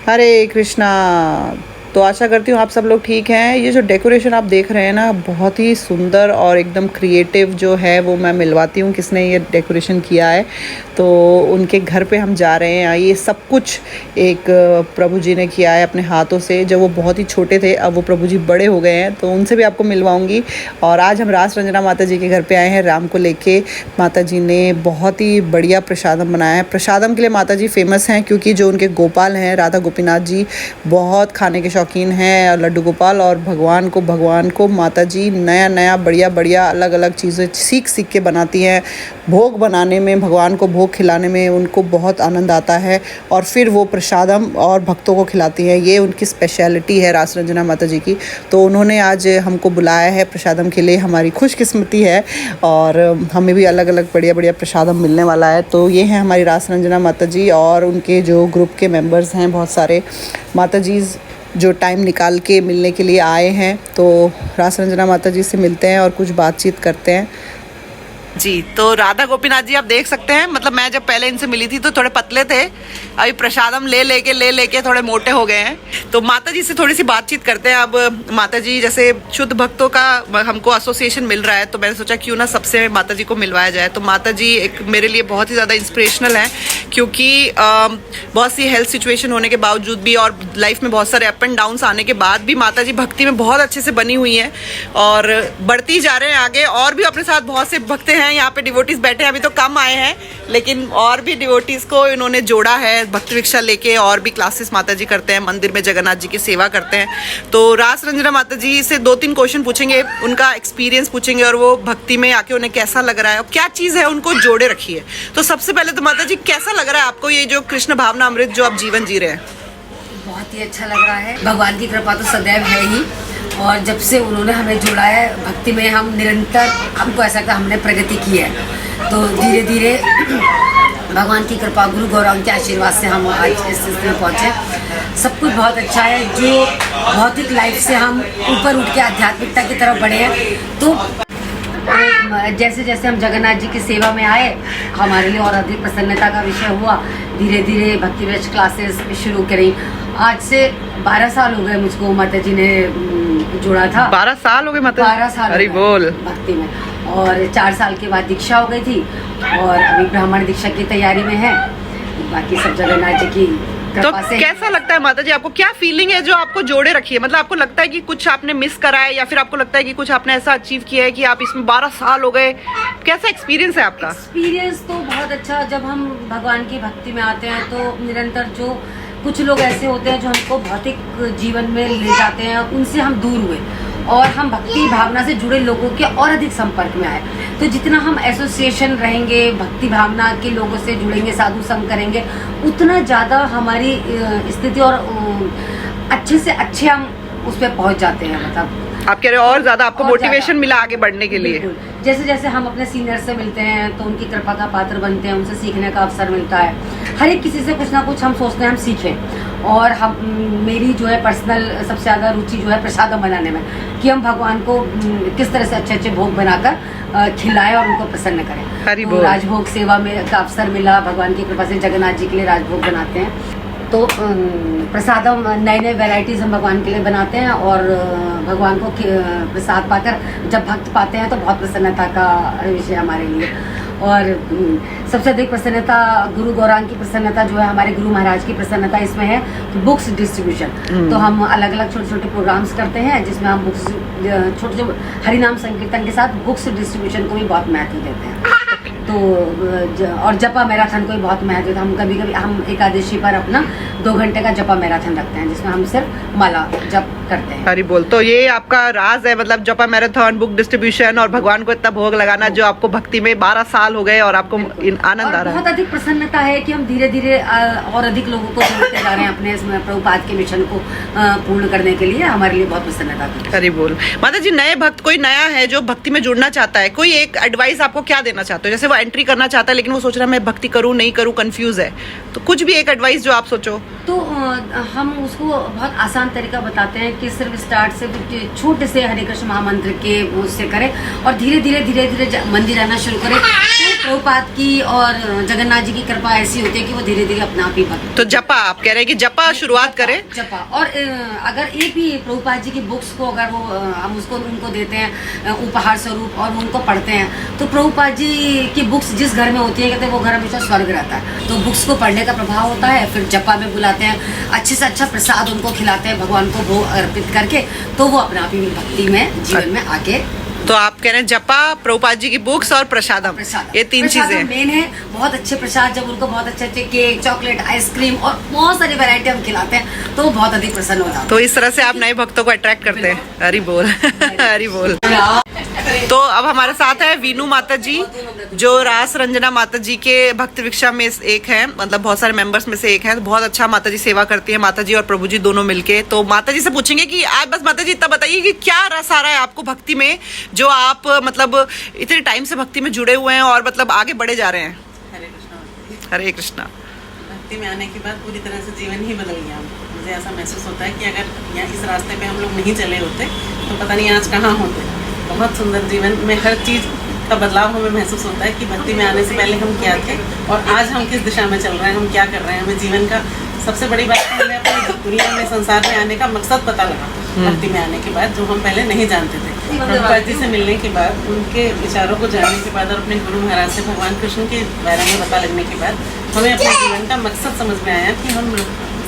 हरे कृष्णा। तो आशा करती हूँ आप सब लोग ठीक हैं। ये जो डेकोरेशन आप देख रहे हैं ना, बहुत ही सुंदर और एकदम क्रिएटिव जो है वो मैं मिलवाती हूँ किसने ये डेकोरेशन किया है। तो उनके घर पे हम जा रहे हैं। ये सब कुछ एक प्रभु जी ने किया है अपने हाथों से। जब वो बहुत ही छोटे थे, अब वो प्रभु जी बड़े हो गए हैं, तो उनसे भी आपको मिलवाऊंगी। और आज हम रास रंजना माता जी के घर पे आए हैं राम को लेके। माता जी ने बहुत ही बढ़िया प्रसादम बनाया है। प्रसादम के लिए माता जी फेमस हैं, क्योंकि जो उनके गोपाल हैं राधा गोपीनाथ जी, बहुत खाने के शौकीन हैं लड्डू गोपाल। और भगवान को माता जी नया नया बढ़िया बढ़िया अलग अलग चीज़ें सीख सीख के बनाती हैं। भोग बनाने में, भगवान को भोग खिलाने में उनको बहुत आनंद आता है, और फिर वो प्रसादम और भक्तों को खिलाती हैं। ये उनकी स्पेशलिटी है रास रंजना माता जी की। तो उन्होंने आज हमको बुलाया है प्रसादम के लिए। हमारी खुशकिस्मती है, और हमें भी अलग अलग बढ़िया बढ़िया प्रसादम मिलने वाला है। तो ये है हमारी रास रंजना माता जी, और उनके जो ग्रुप के मेंबर्स हैं बहुत सारे माता जी जो टाइम निकाल के मिलने के लिए आए हैं। तो रास रंजना माता जी से मिलते हैं और कुछ बातचीत करते हैं जी। तो राधा गोपीनाथ जी आप देख सकते हैं, मतलब मैं जब पहले इनसे मिली थी तो थोड़े पतले थे, अभी प्रसादम ले लेके थोड़े मोटे हो गए हैं। तो माता जी से थोड़ी सी बातचीत करते हैं। अब माता जी जैसे शुद्ध भक्तों का हमको एसोसिएशन मिल रहा है, तो मैंने सोचा क्यों ना सबसे माता जी को मिलवाया जाए। तो माता जी एक मेरे लिए बहुत ही ज़्यादा इंस्पिरेशनल है, क्योंकि बहुत सी हेल्थ सिचुएशन होने के बावजूद भी और लाइफ में बहुत सारे अप एंड डाउन्स आने के बाद भी माता जी भक्ति में बहुत अच्छे से बनी हुई हैं और बढ़ती जा रहे हैं आगे। और भी अपने साथ बहुत से भक्त हैं, यहाँ पे डिवोटीज बैठे हैं, अभी तो कम आए हैं, लेकिन और भी डिवोटीज को इन्होंने जोड़ा है भक्ति भिक्षा लेके। और भी क्लासेस माता जी करते हैं, मंदिर में जगन्नाथ जी की सेवा करते हैं। तो रास रंजना माता जी से 2-3 क्वेश्चन पूछेंगे, उनका एक्सपीरियंस पूछेंगे, और वो भक्ति में आके उन्हें कैसा लग रहा है और क्या चीज़ है उनको जोड़े रखी है। तो सबसे पहले तो माता जी कैसा लग रहा है आपको ये जो कृष्ण भावना अमृत जो आप जीवन जी रहे हैं? बहुत ही अच्छा लग रहा है। भगवान की कृपा तो सदैव है ही, और जब से उन्होंने हमें जोड़ा है भक्ति में, हम निरंतर, हमको ऐसा लगता है हमने प्रगति की है। तो धीरे धीरे भगवान की कृपा, गुरु गौरांग के आशीर्वाद से हम आज इस स्थिति में पहुँचे। सब कुछ बहुत अच्छा है। जो भौतिक लाइफ से हम ऊपर उठ के आध्यात्मिकता की तरफ बढ़े हैं, तो जैसे जैसे हम जगन्नाथ जी की सेवा में आए, हमारे लिए और अधिक प्रसन्नता का विषय हुआ। धीरे धीरे भक्ति वेश क्लासेस शुरू करी। आज से 12 साल हो गए मुझको माता जी ने जोड़ा था। 12 साल हो गए माता? 12 साल अरे बोल भक्ति में। और 4 साल के बाद दीक्षा हो गई थी, और अभी ब्राह्मण दीक्षा की तैयारी में है। बाकी सब जगन्नाथ जी की तो कैसा लगता है माता जी, आपको क्या फीलिंग है जो आपको जोड़े रखी है? मतलब आपको लगता है कि कुछ आपने मिस करा है, या फिर आपको लगता है कि कुछ आपने ऐसा अचीव किया है कि आप इसमें 12 साल हो गए? कैसा एक्सपीरियंस है आपका? एक्सपीरियंस तो बहुत अच्छा। जब हम भगवान की भक्ति में आते हैं तो निरंतर जो कुछ लोग ऐसे होते हैं जो हमको भौतिक जीवन में ले जाते हैं, उनसे हम दूर हुए और हम भक्ति भावना से जुड़े लोगों के और अधिक संपर्क में आए। तो जितना हम एसोसिएशन रहेंगे, भक्ति भावना के लोगों से जुड़ेंगे, साधु संग करेंगे, उतना ज़्यादा हमारी स्थिति और अच्छे से अच्छे हम उस पर पहुँच जाते हैं। मतलब आप कह रहे हो और ज़्यादा आपको मोटिवेशन मिला आगे बढ़ने के लिए? जैसे जैसे हम अपने सीनियर से मिलते हैं तो उनकी कृपा का पात्र बनते हैं, उनसे सीखने का अवसर मिलता है। हर एक किसी से कुछ ना कुछ हम सोचते हैं हम सीखें। और हम, मेरी जो है पर्सनल सबसे ज़्यादा रुचि जो है प्रसादम बनाने में, कि हम भगवान को किस तरह से अच्छे अच्छे भोग बनाकर खिलाएं और उनको प्रसन्न करें। तो राजभोग सेवा में का अवसर मिला, भगवान की कृपा से जगन्नाथ जी के लिए राजभोग बनाते हैं। तो प्रसादम नए नए वैरायटीज़ हम भगवान के लिए बनाते हैं, और भगवान को प्रसाद पाकर जब भक्त पाते हैं तो बहुत प्रसन्नता का विषय हमारे लिए। और सबसे अधिक प्रसन्नता, गुरु गौरांग की प्रसन्नता जो है, हमारे गुरु महाराज की प्रसन्नता इसमें है कि बुक्स डिस्ट्रीब्यूशन। तो हम अलग अलग छोटे छोटे प्रोग्राम्स करते हैं जिसमें हम बुक्स, छोटे छोटे हरिनाम संकीर्तन के साथ बुक्स डिस्ट्रीब्यूशन को भी बहुत महत्व देते हैं। तो और जपा मैराथन को भी बहुत महत्व देते हैं। हम कभी कभी हम एकादशी पर अपना 2 घंटे का जपा मैराथन रखते हैं, जिसमें हम सिर्फ माला जप करते हैं। हरी बोल। तो ये आपका राज है, मतलब जपा मैराथन, बुक डिस्ट्रीब्यूशन और भगवान को इतना भोग लगाना, जो आपको भक्ति में 12 साल हो गए और आपको आनंद आ रहा है। बहुत अधिक प्रसन्नता है कि हम धीरे धीरे और अधिक लोगों को जोड़ते जा रहे हैं अपने इसमें प्रभुपाद के मिशन को पूर्ण करने के लिए। हमारे लिए बहुत प्रसन्नता की। हरी बोल। माता जी, नए भक्त कोई नया है जो भक्ति में जुड़ना चाहता है, कोई एक एडवाइस आपको क्या देना चाहते हो? जैसे वो एंट्री करना चाहता है लेकिन वो सोच रहा है मैं भक्ति करूं नहीं करूं, कंफ्यूज है, तो कुछ भी एक एडवाइस जो आप सोचो। तो हम उसको बहुत आसान तरीका बताते हैं कि सिर्फ स्टार्ट से छोटे से हरे कृष्ण महामंत्र के उससे करें, और धीरे धीरे मंदिर आना शुरू करें। तो प्रभुपाद की और जगन्नाथ जी की कृपा ऐसी होती है कि वो धीरे धीरे अपने आप ही बनते। तो जपा आप कह रहे हैं कि जपा शुरुआत करें। जपा, और अगर एक भी प्रभुपाद जी की बुक्स को अगर वो हम उसको उनको देते हैं उपहार स्वरूप और वो उनको पढ़ते हैं, तो प्रभुपाद जी की बुक्स जिस घर में होती है कहते हैं वो घर हमेशा स्वर्ग रहता है। तो बुक्स को पढ़ने का प्रभाव होता है, फिर जपा में बुलाते हैं, अच्छे से अच्छा प्रसाद उनको खिलाते हैं भगवान को भोग अर्पित करके, तो वो अपने आप ही भक्ति में जीवन में आगे। तो आप कह रहे हैं जपा, प्रभुपाद जी की बुक्स और प्रसादम, ये तीन चीजें मेन है। बहुत अच्छे प्रसाद, जब उनको बहुत अच्छे अच्छे केक, चॉकलेट, आइसक्रीम और बहुत सारी वैरायटी हम खिलाते हैं तो वो बहुत अधिक प्रसन्न हो जाते हैं। तो इस तरह से आप नए भक्तों को अट्रैक्ट करते हैं। हरि बोल हरि बोल। तो अब हमारे साथ है वीनू माता जी, जो रास रंजना माता जी के भक्त वृक्षा में एक है, मतलब बहुत सारे मेंबर्स में से एक है। बहुत अच्छा माता जी सेवा करती है, माता जी और प्रभु जी दोनों मिलके। तो माता जी से पूछेंगे कि आप बस माता जी इतना बताइए कि क्या रस आ रहा है आपको भक्ति में, जो आप मतलब इतने टाइम से भक्ति में जुड़े हुए हैं और मतलब आगे बढ़े जा रहे हैं। हरे कृष्णा। हरे कृष्णा। भक्ति में आने के बाद पूरी तरह से जीवन ही बदल गया। मुझे ऐसा महसूस होता है कि अगर यहाँ इस रास्ते पे हम लोग नहीं चले होते तो पता नहीं आज कहाँ होते। बहुत सुंदर जीवन में हर चीज़ का बदलाव हमें महसूस होता है कि भक्ति में आने से पहले हम क्या थे और आज हम किस दिशा में चल रहे हैं, हम क्या कर रहे हैं। हमें जीवन का सबसे बड़ी बात है, हमें अपनी दुनिया में, संसार में आने का मकसद पता लगा भक्ति में आने के बाद, जो हम पहले नहीं जानते थे। प्रभुपाद जी से मिलने के बाद, उनके विचारों को जानने के बाद और अपने गुरु महाराज से भगवान कृष्ण के बारे में पता लगने के बाद हमें अपने जीवन का मकसद समझ में आया कि हम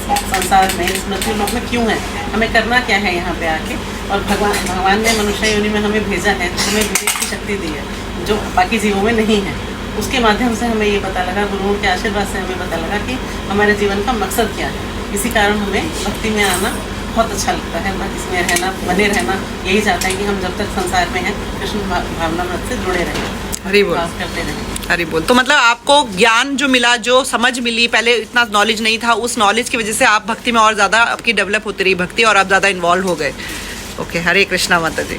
संसार में, इस मृत्यु लोक में क्यों है, हमें करना क्या है यहाँ पे आके। और भगवान ने मनुष्य योनि में हमें भेजा है, हमें विवेक की शक्ति दी है जो बाकी जीवों में नहीं है। उसके माध्यम से हमें ये पता लगा, गुरुओं के आशीर्वाद से हमें पता लगा कि हमारे जीवन का मकसद क्या है। इसी कारण हमें भक्ति में आना बहुत अच्छा लगता है, इसमें रहना, बने रहना। यही चाहते हैं कि हम जब तक संसार में हैं कृष्ण भावना व्रत से जुड़े रहें, हरि बोल करते रहें। हरि बोल। तो मतलब आपको ज्ञान जो मिला, जो समझ मिली, पहले इतना नॉलेज नहीं था, उस नॉलेज की वजह से आप भक्ति में और ज़्यादा आपकी डेवलप होती रही भक्ति और आप ज़्यादा इन्वॉल्व हो गए। ओके, हरे कृष्णा माता जी।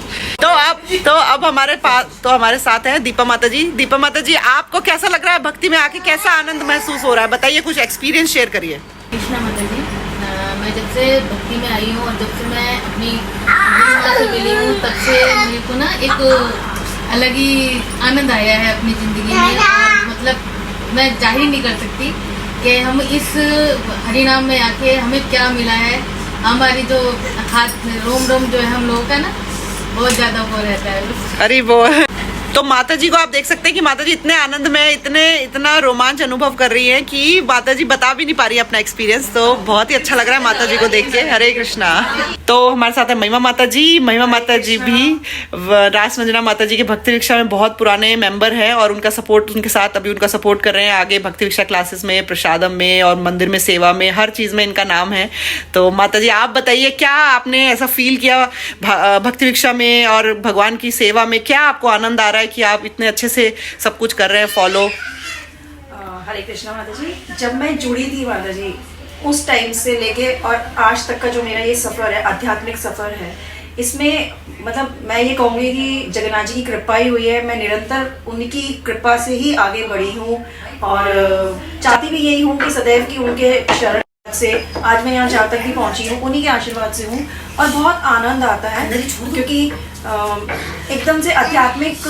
तो अब हमारे पास तो हमारे साथ है दीपा माता जी। दीपा माता जी, आपको कैसा लग रहा है भक्ति में आके, कैसा आनंद महसूस हो रहा है, बताइए, कुछ एक्सपीरियंस शेयर करिए। कृष्णा माता जी, मैं जब से भक्ति में आई हूँ और जब से मैं अपनी गुरु माँ से मिली हूँ, तब से मेरे को ना एक अलग ही आनंद आया है अपनी ज़िंदगी में। और मतलब मैं जाहिर नहीं कर सकती कि हम इस हरिनाम में आके हमें क्या मिला है। हमारी जो हाथ रोम रोम जो है हम लोगों का ना बहुत ज़्यादा वो रहता है। अरे वो तो माता जी को आप देख सकते हैं कि माता जी इतने आनंद में, इतना रोमांच अनुभव कर रही हैं कि माता जी बता भी नहीं पा रही है अपना एक्सपीरियंस। तो बहुत ही अच्छा लग रहा है माता जी को देख के। हरे कृष्णा। तो हमारे साथ है महिमा माता जी। महिमा माता जी भी रास रंजना माता जी के भक्ति वृक्षा में बहुत पुराने मेंबर हैं और उनका सपोर्ट, उनके साथ अभी उनका सपोर्ट कर रहे हैं आगे भक्ति वृक्षा क्लासेस में, प्रसादम में और मंदिर में सेवा में, हर चीज़ में इनका नाम है। तो माता जी आप बताइए, क्या आपने ऐसा फील किया भक्ति वृक्षा में और भगवान की सेवा में, क्या आपको आनंद आ रहा है कि आप इतने अच्छे से सब कुछ कर रहे हैं फॉलो? हरे कृष्णा माता जी। जब मैं जुड़ी थी माता जी, उस टाइम से लेके और आज तक का जो मेरा ये सफ़र है, आध्यात्मिक सफ़र है, इसमें मतलब मैं ये कहूँगी कि जगन्नाथ जी की कृपा ही हुई है। मैं निरंतर उनकी कृपा से ही आगे बढ़ी हूँ और चाहती भी यही हूँ कि सदैव की उनके शरण से आज मैं यहाँ जहाँ तक भी पहुँची हूँ उन्हीं के आशीर्वाद से हूँ। और बहुत आनंद आता है क्योंकि एकदम से आध्यात्मिक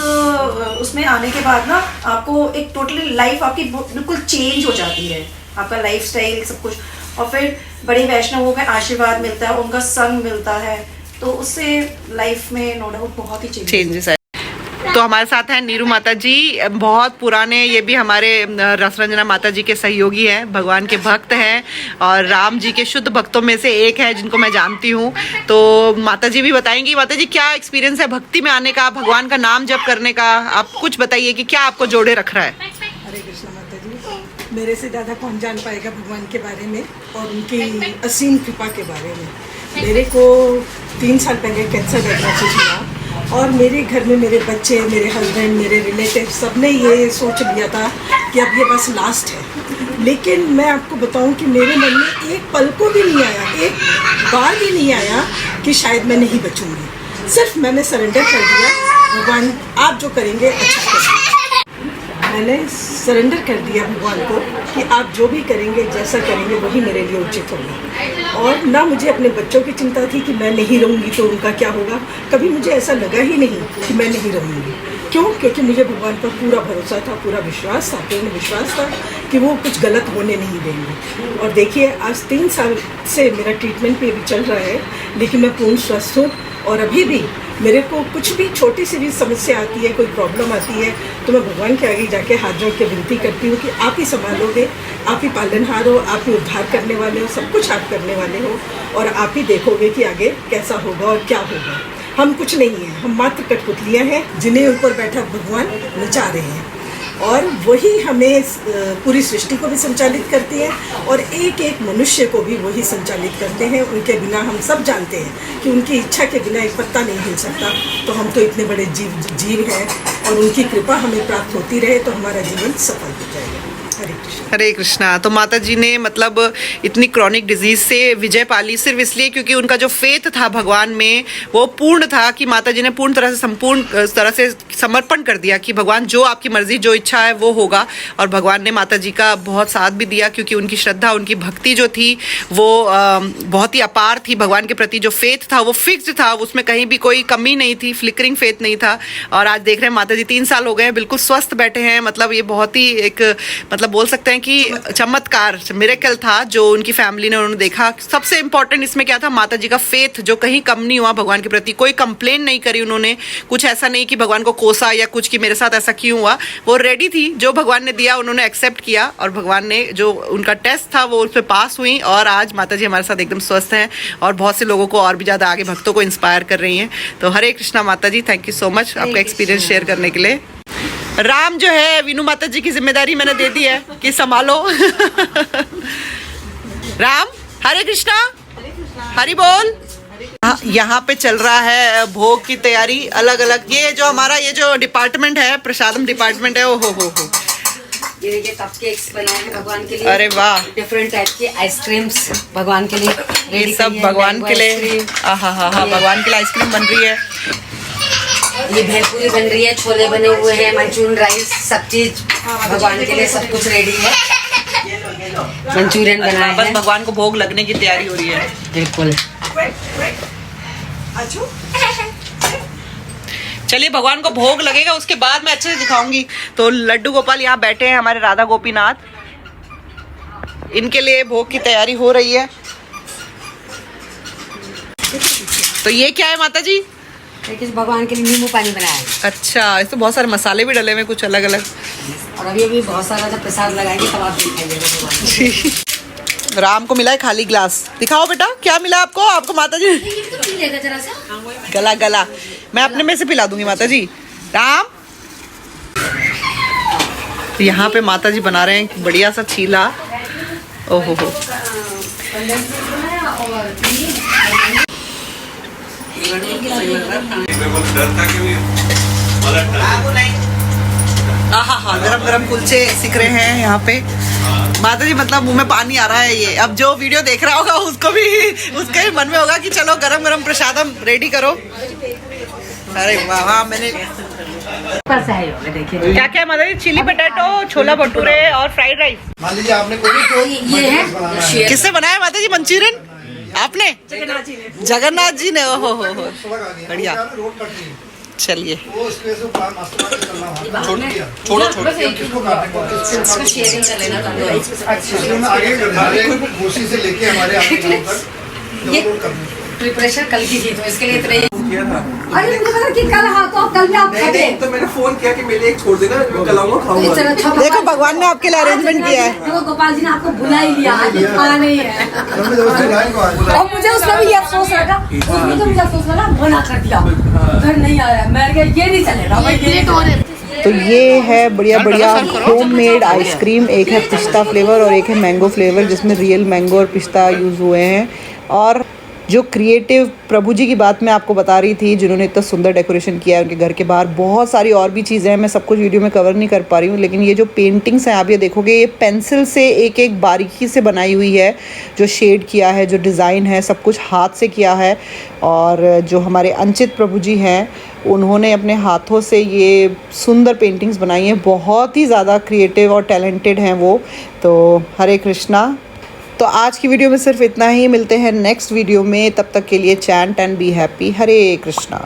उसमें आने के बाद ना आपको एक टोटली लाइफ आपकी बिल्कुल चेंज हो जाती है, आपका लाइफस्टाइल सब कुछ। और फिर बड़े वैष्णवों का आशीर्वाद मिलता है, उनका संग मिलता है, तो उससे लाइफ में नो डाउट बहुत ही चेंजेस है। तो हमारे साथ हैं नीरू माता जी, बहुत पुराने, ये भी हमारे रस रंजना माता जी के सहयोगी हैं, भगवान के भक्त हैं और राम जी के शुद्ध भक्तों में से एक है जिनको मैं जानती हूँ। तो माता जी भी बताएंगी। माता जी, क्या एक्सपीरियंस है भक्ति में आने का, भगवान का नाम जप करने का? आप कुछ बताइए कि क्या आपको जोड़े रख रहा है। हरे कृष्ण माता जी, मेरे से ज़्यादा कौन जान पाएगा भगवान के बारे में और उनकी असीम कृपा के बारे में। मेरे को 3 साल पहले कैंसर डायग्नोसिस हुआ और मेरे घर में मेरे बच्चे, मेरे हस्बैंड, मेरे रिलेटिव सब ने ये सोच लिया था कि अब ये बस लास्ट है। लेकिन मैं आपको बताऊं कि मेरे मन में एक पल को भी नहीं आया, एक बार भी नहीं आया कि शायद मैं नहीं बचूंगी। सिर्फ मैंने सरेंडर कर दिया, भगवान आप जो करेंगे अच्छा करेंगे। मैंने सरेंडर कर दिया भगवान को कि आप जो भी करेंगे, जैसा करेंगे वही मेरे लिए उचित होगा। और ना मुझे अपने बच्चों की चिंता थी कि मैं नहीं रहूँगी तो उनका क्या होगा। कभी मुझे ऐसा लगा ही नहीं कि मैं नहीं रहूँगी। क्यों? क्योंकि मुझे भगवान पर पूरा भरोसा था, पूरा विश्वास था, पूर्ण विश्वास था कि वो कुछ गलत होने नहीं देंगे। और देखिए आज 3 साल से मेरा ट्रीटमेंट भी अभी चल रहा है, लेकिन मैं पूर्ण स्वस्थ हूँ। और अभी भी मेरे को कुछ भी छोटी सी भी समस्या आती है, कोई प्रॉब्लम आती है, तो मैं भगवान के आगे जाके हाथ जोड़ के विनती करती हूँ कि आप ही संभालोगे, आप ही पालनहार हो, आप ही उद्धार करने वाले हो, सब कुछ आप करने वाले हो, और आप ही देखोगे कि आगे कैसा होगा और क्या होगा। हम कुछ नहीं हैं, हम मात्र कठपुतलियाँ हैं जिन्हें ऊपर बैठा भगवान नचा रहे हैं, और वही हमें पूरी सृष्टि को भी संचालित करती है और एक एक मनुष्य को भी वही संचालित करते हैं। उनके बिना हम सब जानते हैं कि उनकी इच्छा के बिना एक पत्ता नहीं हिल सकता। तो हम तो इतने बड़े जीव हैं, और उनकी कृपा हमें प्राप्त होती रहे तो हमारा जीवन सफल हो जाएगा। हरे कृष्ण। हरे कृष्णा। तो माता जी ने मतलब इतनी क्रॉनिक डिजीज से विजय पाली सिर्फ इसलिए क्योंकि उनका जो फेथ था भगवान में वो पूर्ण था, कि माता जी ने पूर्ण तरह से संपूर्ण तरह से समर्पण कर दिया कि भगवान जो आपकी मर्जी, जो इच्छा है वो होगा। और भगवान ने माता जी का बहुत साथ भी दिया, क्योंकि उनकी श्रद्धा, उनकी भक्ति जो थी वो बहुत ही अपार थी। भगवान के प्रति जो फेथ था वो फिक्स्ड था, उसमें कहीं भी कोई कमी नहीं थी, फ्लिकरिंग फेथ नहीं था। और आज देख रहे हैं माता जी 3 साल हो गए, बिल्कुल स्वस्थ बैठे हैं। मतलब ये बहुत ही एक मतलब बोल सकते हैं कि चमत्कार, मिरेकल था जो उनकी फैमिली ने उन्होंने देखा। सबसे इंपॉर्टेंट इसमें क्या था? माता जी का फेथ जो कहीं कम नहीं हुआ भगवान के प्रति, कोई कंप्लेन नहीं करी उन्होंने, कुछ ऐसा नहीं कि भगवान को कोसा या कुछ कि मेरे साथ ऐसा क्यों हुआ। वो रेडी थी, जो भगवान ने दिया उन्होंने एक्सेप्ट किया, और भगवान ने जो उनका टेस्ट था वो उस पर पास हुई। और आज माता जी हमारे साथ एकदम स्वस्थ हैं और बहुत से लोगों को और भी ज़्यादा आगे भक्तों को इंस्पायर कर रही हैं। तो हरे कृष्णा माता जी, थैंक यू सो मच आपका एक्सपीरियंस शेयर करने के लिए। राम जो है वीनू माता जी की जिम्मेदारी मैंने दे दी है कि संभालो। राम, हरे कृष्णा, हरि बोल। यहाँ पे चल रहा है भोग की तैयारी अलग अलग। ये जो हमारा ये जो डिपार्टमेंट है, प्रसादम डिपार्टमेंट है, ओ हो। ये देखिए कपकेक्स बनाए हैं भगवान के लिए। अरे वाह, डिफरेंट टाइप के आइसक्रीम्स भगवान के लिए ये सब भगवान के लिए। हाँ, भगवान के लिए आइसक्रीम बन रही है। ये भेलपूरी बन रही है, छोले बने हुए हैं, मंचूरियन राइस, सब चीज भगवान के लिए सब कुछ रेडी है। मंचूरियन बनाया बस है, भगवान को भोग लगने की तैयारी हो रही है। बिल्कुल। चलिए भगवान को भोग लगेगा, उसके बाद मैं अच्छे से दिखाऊंगी। तो लड्डू गोपाल यहाँ बैठे हैं, हमारे राधा गोपीनाथ, इनके लिए भोग की तैयारी हो रही है। तो ये क्या है माता जी? भगवान के लिए नींबू पानी बनाया है। अच्छा, इसमें बहुत सारे मसाले भी डले हुए, कुछ अलग अलग। और अभी बहुत सारा जब प्रसाद लगाएंगे तब आप दिखाइएगा। राम को मिला है खाली ग्लास। दिखाओ बेटा क्या मिला आपको? आपको माता जी जरा सा गला मैं अपने में से पिला दूंगी माता जी। राम, यहाँ पे माता जी बना रहे हैं बढ़िया सा चीला। ओहो हो, हाँ, गरम गरम कुलचे सिक रहे हैं यहाँ पे माता जी। मतलब मुंह में पानी आ रहा है। ये अब जो वीडियो देख रहा होगा उसको भी उसके भी मन में होगा कि चलो गरम गरम प्रसादम रेडी करो। अरे वाह, मैंने देखिए क्या क्या माता जी? चिली पटेटो, छोला भटूरे और फ्राइड राइस। मान लीजिए आपने कोई ये है किसने बनाया माता जी मंचूरियन? आपने? जगन्नाथ जी ने। ओहो हो, बढ़िया। चलिए छोड़ो शेयरिंग कर लेना। आगे से लेके हमारे ये प्रिपरेशन कल की थी तो इसके लिए इतने अरे मुझे पता कि कल हाँ तो कल में आप खाते। तो मैंने फोन किया कि मेरे एक छोड़ देना, कल आऊंगा खाऊंगा। देखो भगवान ने आपके लिए अरेंजमेंट किया है। देखो गोपाल जी ने आपको बुला ही लिया, आज खाना नहीं है। और मुझे उसमें भी ये अफसोस लगा, उसमें तो मुझे अफसोस लगा मना कर दिया, घर नहीं आ रहा है। मैं ये नहीं चलेगा भाई, ये तो ये है बढ़िया बढ़िया होममेड आइसक्रीम। एक है पिस्ता फ्लेवर और एक है मैंगो फ्लेवर, जिसमें रियल मैंगो और पिस्ता यूज़ हुए हैं। और जो क्रिएटिव प्रभु जी की बात मैं आपको बता रही थी, जिन्होंने इतना सुंदर डेकोरेशन किया है उनके घर के बाहर, बहुत सारी और भी चीज़ें हैं, मैं सब कुछ वीडियो में कवर नहीं कर पा रही हूँ। लेकिन ये जो पेंटिंग्स हैं आप ये देखोगे, ये पेंसिल से एक एक बारीकी से बनाई हुई है। जो शेड किया है, जो डिज़ाइन है, सब कुछ हाथ से किया है। और जो हमारे अंचित प्रभु जी हैं उन्होंने अपने हाथों से ये सुंदर पेंटिंग्स बनाई हैं। बहुत ही ज़्यादा क्रिएटिव और टैलेंटेड हैं वो। तो हरे कृष्णा। तो आज की वीडियो में सिर्फ इतना ही। मिलते हैं नेक्स्ट वीडियो में, तब तक के लिए chant and be happy. Hare Krishna.